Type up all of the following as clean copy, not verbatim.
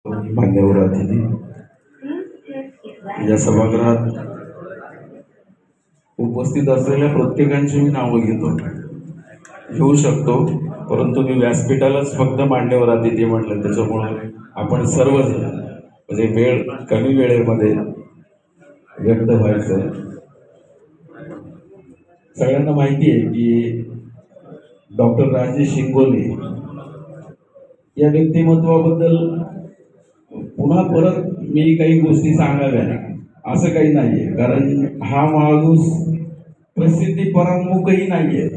मान्यवर अतिथी या सभागृहात उपस्थित असलेल्या प्रत्येकांची मी नावं घेऊ शकतो, परंतु मी व्यासपीठालाच फक्त मान्यवर अतिथी म्हटलं, त्याच्यामुळे आपण सर्वजण म्हणजे वेळ कमी वेळेमध्ये व्यक्त व्हायचं. सगळ्यांना माहिती आहे की डॉक्टर राजेश शिंगोले या व्यक्तिमत्वाबद्दल पुन्हा परत मी काही गोष्टी सांगाव्या असं काही नाहीये, कारण हा माणूस प्रसिद्धी परांमुखही नाहीये.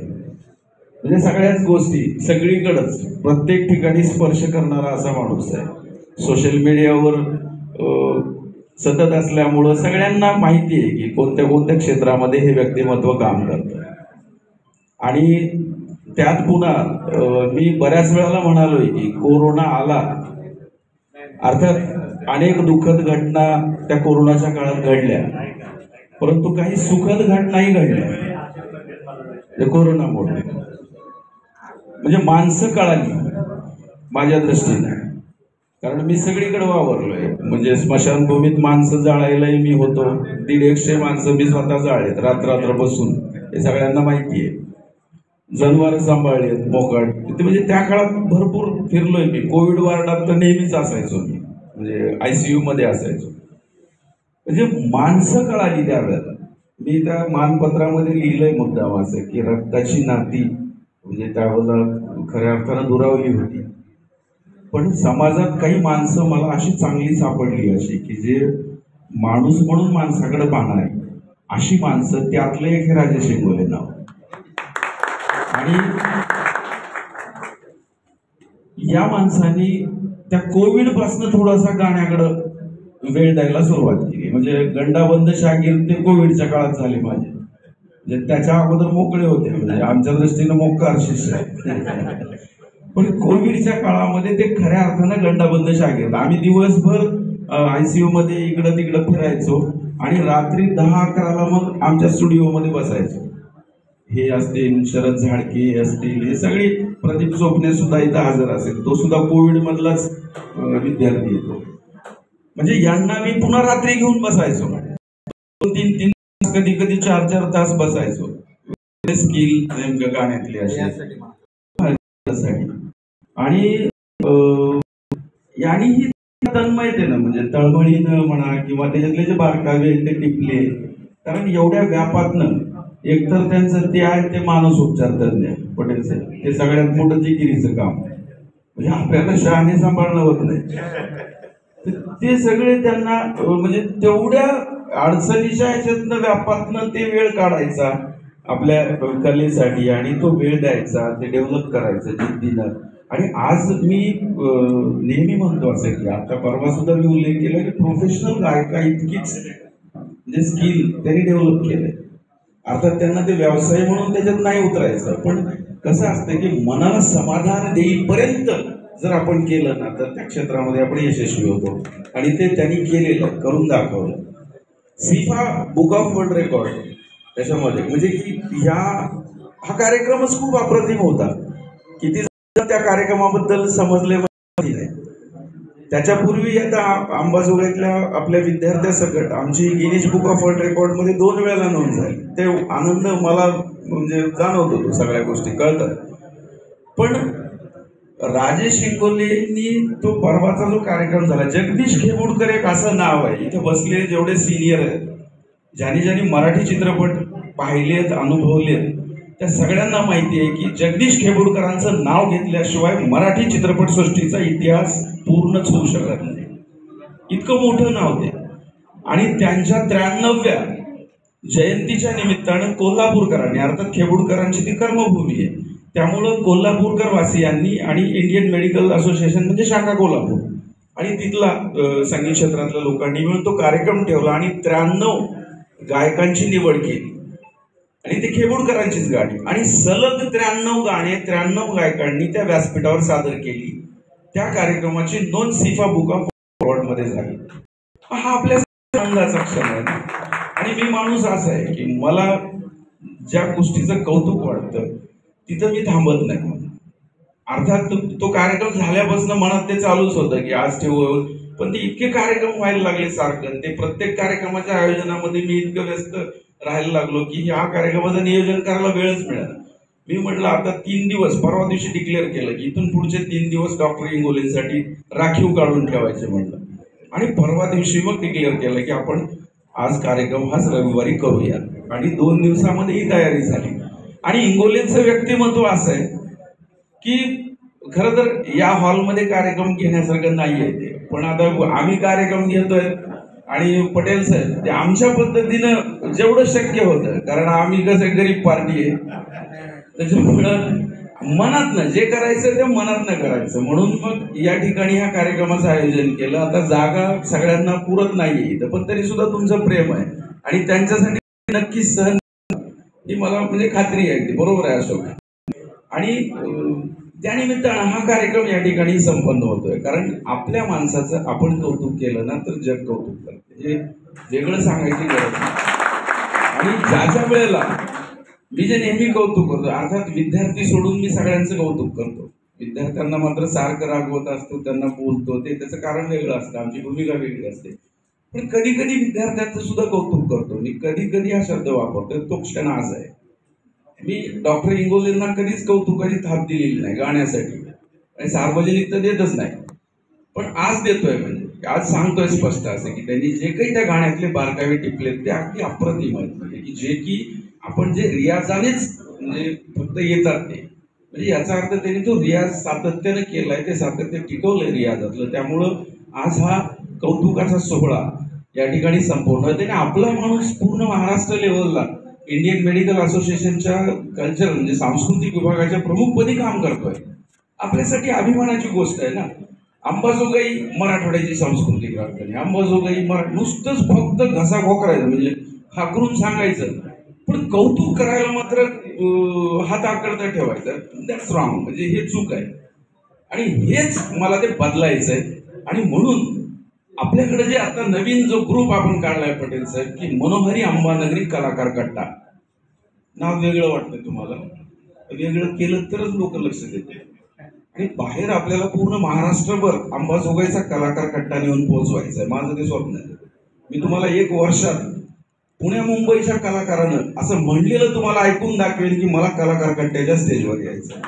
म्हणजे सगळ्याच गोष्टी सगळीकडेच प्रत्येक ठिकाणी स्पर्श करणारा असा माणूस आहे. सोशल मीडियावर सतत असल्यामुळं सगळ्यांना माहिती आहे की कोणत्या कोणत्या क्षेत्रामध्ये हे व्यक्तिमत्व काम करतं. आणि त्यात पुन्हा मी बऱ्याच वेळेला म्हणालोय की कोरोना आला, अर्थात अनेक दुःखद घटना त्या कोरोनाच्या काळात घडल्या, परंतु काही सुखद घटनाही घडल्या कोरोनामुळे. म्हणजे माणसं कळाली माझ्या दृष्टीने, कारण मी सगळीकडे वावरलोय. म्हणजे स्मशानभूमीत माणसं जाळायलाही मी होतो, 150 माणसं मी स्वतः जाळलेत रात्र बसून, हे सगळ्यांना माहिती आहे. जनावर सांभाळलेत मोकाट, म्हणजे त्या काळात भरपूर फिरलोय मी. कोविड वार्डात तर नेहमीच असायचो मी, म्हणजे ICU मध्ये असायचो. म्हणजे माणसं कळाली त्यावेळेला. मी त्या मानपत्रामध्ये लिहिलंय मुद्दाम असं की रक्ताची नाती म्हणजे त्यावेळेला खऱ्या अर्थानं दुरावली होती, पण समाजात काही माणसं मला अशी चांगली सापडली, अशी की जे माणूस म्हणून माणसाकडे पाहणार आहे अशी माणसं. त्यातलं एक हे राजेश शिंगोले नाव. आणि या माणसांनी त्या कोविड पासून थोडासा गाण्याकडं वेळ द्यायला सुरुवात केली. म्हणजे गंडाबंद शागीर ते कोविडच्या काळात झाले माझे, म्हणजे त्याच्या अगोदर मोकळे होते, म्हणजे आमच्या दृष्टीनं मोकार शिष्य आहे. पण कोविडच्या काळामध्ये ते खऱ्या अर्थानं गंडाबंद शागीर. आम्ही दिवसभर ICU मध्ये इकडं तिकडं फिरायचो आणि रात्री 10-11ला मग आमच्या स्टुडिओमध्ये बसायचो. हे असतील, शरद झाडके असतील, हे सगळी, प्रदीप चोपणे सुद्धा इथं हजर असेल, तो सुद्धा कोविड मधलाच विद्यार्थी येतो. म्हणजे यांना मी पुन्हा रात्री घेऊन बसायचो, 2-3 तास, कधी कधी 4-4 तास बसायचो. स्किल नेमकं गाण्यातली अशी. आणि यांनी ही तन्मयतेनं म्हणजे तळमळीनं म्हणा किंवा त्याच्यातले जे बारकावे ते टिपले. कारण एवढ्या व्यापातनं एकतर त्यांचं ते आहे ते मानसोपचार तज्ञ पटेल साहेब, ते सगळ्यात मोठं जिकिरीचं काम, म्हणजे आपल्याला शहाणे सांभाळणं होत नाही. ते सगळे त्यांना म्हणजे तेवढ्या अडचणीच्या ह्याच्यातनं व्यापातनं ते वेळ काढायचा आपल्या कलेसाठी आणि तो वेळ द्यायचा, ते डेव्हलप करायचं जिद्दीनं. आणि आज मी नेहमी म्हणतो असं की आता परवा सुद्धा मी उल्लेख केला की प्रोफेशनल गायका इतकीच म्हणजे स्किल त्यांनी डेव्हलप केलंय. अर्थात त्यांना ते व्यवसाय म्हणून त्याच्यात नाही उतरायचं, पण कसं असतं की मनाला समाधान देईपर्यंत जर आपण केलं ना तर त्या क्षेत्रामध्ये आपण यशस्वी होतो. आणि ते त्यांनी केलेलं, करून दाखवलं. सिफा बुक ऑफ वर्ल्ड रेकॉर्ड त्याच्यामध्ये, म्हणजे की हा कार्यक्रमच खूप अप्रतिम होता. किती त्या कार्यक्रमाबद्दल समजले नाही. त्याच्यापूर्वी आता अंबाजोगाईतल्या आपल्या विद्यार्थ्यासकट आमची Guinness book of world record मध्ये 2 वेळेला नोंद झाली. ते आनंद मला म्हणजे जाणवत होतो, सगळ्या गोष्टी कळतात. पण राजेश शिंगोलेंनी तो परवाचा जो कार्यक्रम झाला, जगदीश खेबुडकर एक असं नाव आहे इथे बसलेले जेवढे सिनियर आहेत, ज्यांनी मराठी चित्रपट पाहिलेत, अनुभवलेत, त्या सगळ्यांना माहिती आहे की जगदीश खेबुडकरांचं नाव घेतल्याशिवाय मराठी चित्रपटसृष्टीचा इतिहास पूर्णच होऊ शकत नाही. इतकं मोठं नाव ते. आणि त्यांच्या 93व्या जयंतीच्या निमित्तानं कोल्हापूरकरांनी, अर्थात खेबुडकरांची ती कर्मभूमी आहे, त्यामुळं कोल्हापूरकर वासियांनी आणि इंडियन मेडिकल असोसिएशन म्हणजे शाखा कोल्हापूर आणि तिथला संगीत क्षेत्रातल्या लोकांनी मिळून तो कार्यक्रम ठेवला आणि 93 गायकांची निवड केली आणि ते खेबुडकरांचीच गाणी. आणि सलग 93 गाणे 93 गायकांनी त्या व्यासपीठावर सादर केली. त्या कार्यक्रमाची नोंद सिफा बुक ऑफ वर्ल्ड मध्ये झाली. हा आपल्या आनंदाचा क्षण आहे. आणि मी माणूस असा आहे की मला ज्या गोष्टीचं कौतुक वाटतं तिथं मी थांबत नाही. अर्थात तो कार्यक्रम झाल्यापासून मनात ते चालूच होतं की आज ठेवू, पण ते इतके कार्यक्रम व्हायला लागले सारखं, ते प्रत्येक कार्यक्रमाच्या आयोजनामध्ये मी इतकं व्यस्त राहायला लागलो की ह्या कार्यक्रमाचं नियोजन करायला वेळच मिळाला. मी म्हटलं आता 3 दिवस, परवा दिवशी डिक्लेअर केलं की इथून पुढचे 3 दिवस डॉक्टर इंगोलेंसाठी राखीव काढून ठेवायचे म्हटलं. आणि परवा दिवशी मग डिक्लेअर केलं की आपण आज कार्यक्रम हाच रविवारी करूया. आणि 2 दिवसामध्ये ही तयारी झाली. आणि इंगोलेंचं व्यक्तिमत्व असं आहे की खरं तर या हॉलमध्ये कार्यक्रम घेण्यासारखं नाहीये ते, पण आता आम्ही कार्यक्रम घेतोय आणि पटेल साहेब ते आमच्या पद्धतीनं जेवढं शक्य होतं, कारण आम्ही कसं गरीब पार्टी आहे, त्याच्यामुळं मनातनं जे करायचं ते मनातनं करायचं. म्हणून मग या ठिकाणी ह्या कार्यक्रमाचं आयोजन केलं. आता जागा सगळ्यांना पुरत नाहीये इथं, पण तरी सुद्धा तुमचं प्रेम आहे आणि त्यांच्यासाठी नक्कीच सहन, ही मला म्हणजे खात्री आहे. बरोबर आहे अशोक. आणि त्यानिमित्तानं हा कार्यक्रम या ठिकाणी संपन्न होतोय, कारण आपल्या माणसाचं आपण कौतुक केलं ना तर जग कौतुक करते, हे वेगळं सांगायची गरज नाही. आणि ज्या वेळेला मी जे नेहमी कौतुक करतो, अर्थात विद्यार्थी सोडून मी सगळ्यांचं कौतुक करतो, विद्यार्थ्यांना मात्र सारखं रागवत असतो, त्यांना बोलतो, ते त्याचं कारण वेगळं असतं, आमची भूमिका वेगळी असते. पण कधी कधी विद्यार्थ्यांचं सुद्धा कौतुक करतो मी, कधी कधी हा शब्द वापरतो, तो क्षण आज आहे. मी डॉक्टर इंगोलेंना कधीच कौतुकाची थाप दिलेली नाही गाण्यासाठी, आणि सार्वजनिक तर देतच नाही, पण आज देतोय. म्हणजे आज सांगतोय स्पष्ट असं की त्यांनी जे काही त्या गाण्यातले बारकावे टिपलेत ते अगदी अप्रतिम आहेत. म्हणजे की जे की आपण जे रियाजानेच म्हणजे फक्त येतात ते, म्हणजे याचा अर्थ त्यांनी तो रियाज सातत्यानं केलाय, ते सातत्य टिकवलंय रियाजातलं. त्यामुळं आज हा कौतुकाचा सोहळा या ठिकाणी संपवला. त्याने आपला माणूस पूर्ण महाराष्ट्र लेवलला इंडियन मेडिकल असोसिएशनच्या कल्चर म्हणजे सांस्कृतिक विभागाच्या प्रमुखपदी काम करतोय. आपल्यासाठी अभिमानाची गोष्ट आहे ना. अंबाजोगाई मराठवाड्याची सांस्कृतिक राजधानी, अंबाजोगाई नुसतंच फक्त घसा घोकरायचं म्हणजे हाकरून सांगायचं, पण कौतुक करायला मात्र हात आकडता ठेवायचा. दॅट्स रॉंग, म्हणजे हे चूक आहे. आणि हेच मला ते बदलायचंय. आणि म्हणून आपल्याकडे जे आता नवीन जो ग्रुप आपण काढलाय पटेल साहेब, की मनोहरी अंबानगरी कलाकार कट्टा, नाव वेगळं वाटतं तुम्हाला, वेगळं केलं तरच लोक लक्ष देतील. आणि बाहेर आपल्याला पूर्ण महाराष्ट्रभर अंबाजोगाईचा कलाकार कट्टा नेऊन पोहोचवायचा आहे, माझं ते स्वप्न आहे. मी तुम्हाला 1 वर्षात पुण्या मुंबईच्या कलाकारानं असं म्हणलेलं तुम्हाला ऐकून दाखवेल की मला कलाकार कट्ट्याच्या स्टेजवर यायचं,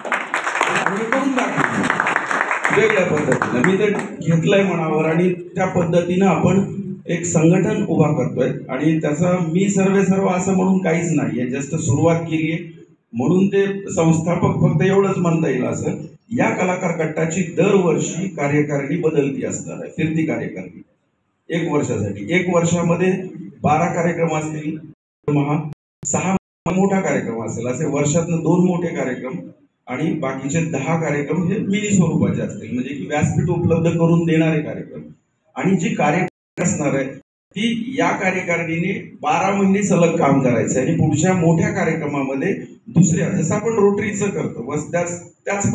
करून दाखवेल वेगळ्या पद्धतीनं. मी ते घेतलंय मनावर आणि त्या पद्धतीनं आपण एक संघटन उभा करतोय. आणि त्याचा मी सर्व असं म्हणून काहीच नाहीये, जस्ट सुरुवात केली आहे. म्हणून ते संस्थापक फक्त एवढंच म्हणता येईल असं, या कलाकार कट्टाची दरवर्षी कार्यकारिणी बदलती असणार आहे, फिरती कार्यकारिणी 1 वर्षासाठी. 1 वर्षामध्ये 12 कार्यक्रम असतील, 6 मोठा कार्यक्रम असेल, असे वर्षातनं 2 मोठे कार्यक्रम आणि बाकीचे 10 कार्यक्रम हे मिनी स्वरूपाचे असतील, म्हणजे की व्यासपीठ उपलब्ध करून देणारे कार्यक्रम. आणि जी कार्यक्रम असणार आहे ती या कार्यकारिणीने 12 महिने सलग काम करायचं आणि पुढच्या मोठ्या कार्यक्रमामध्ये दुसऱ्या, जसं आपण रोटरीचं करतो बस त्याच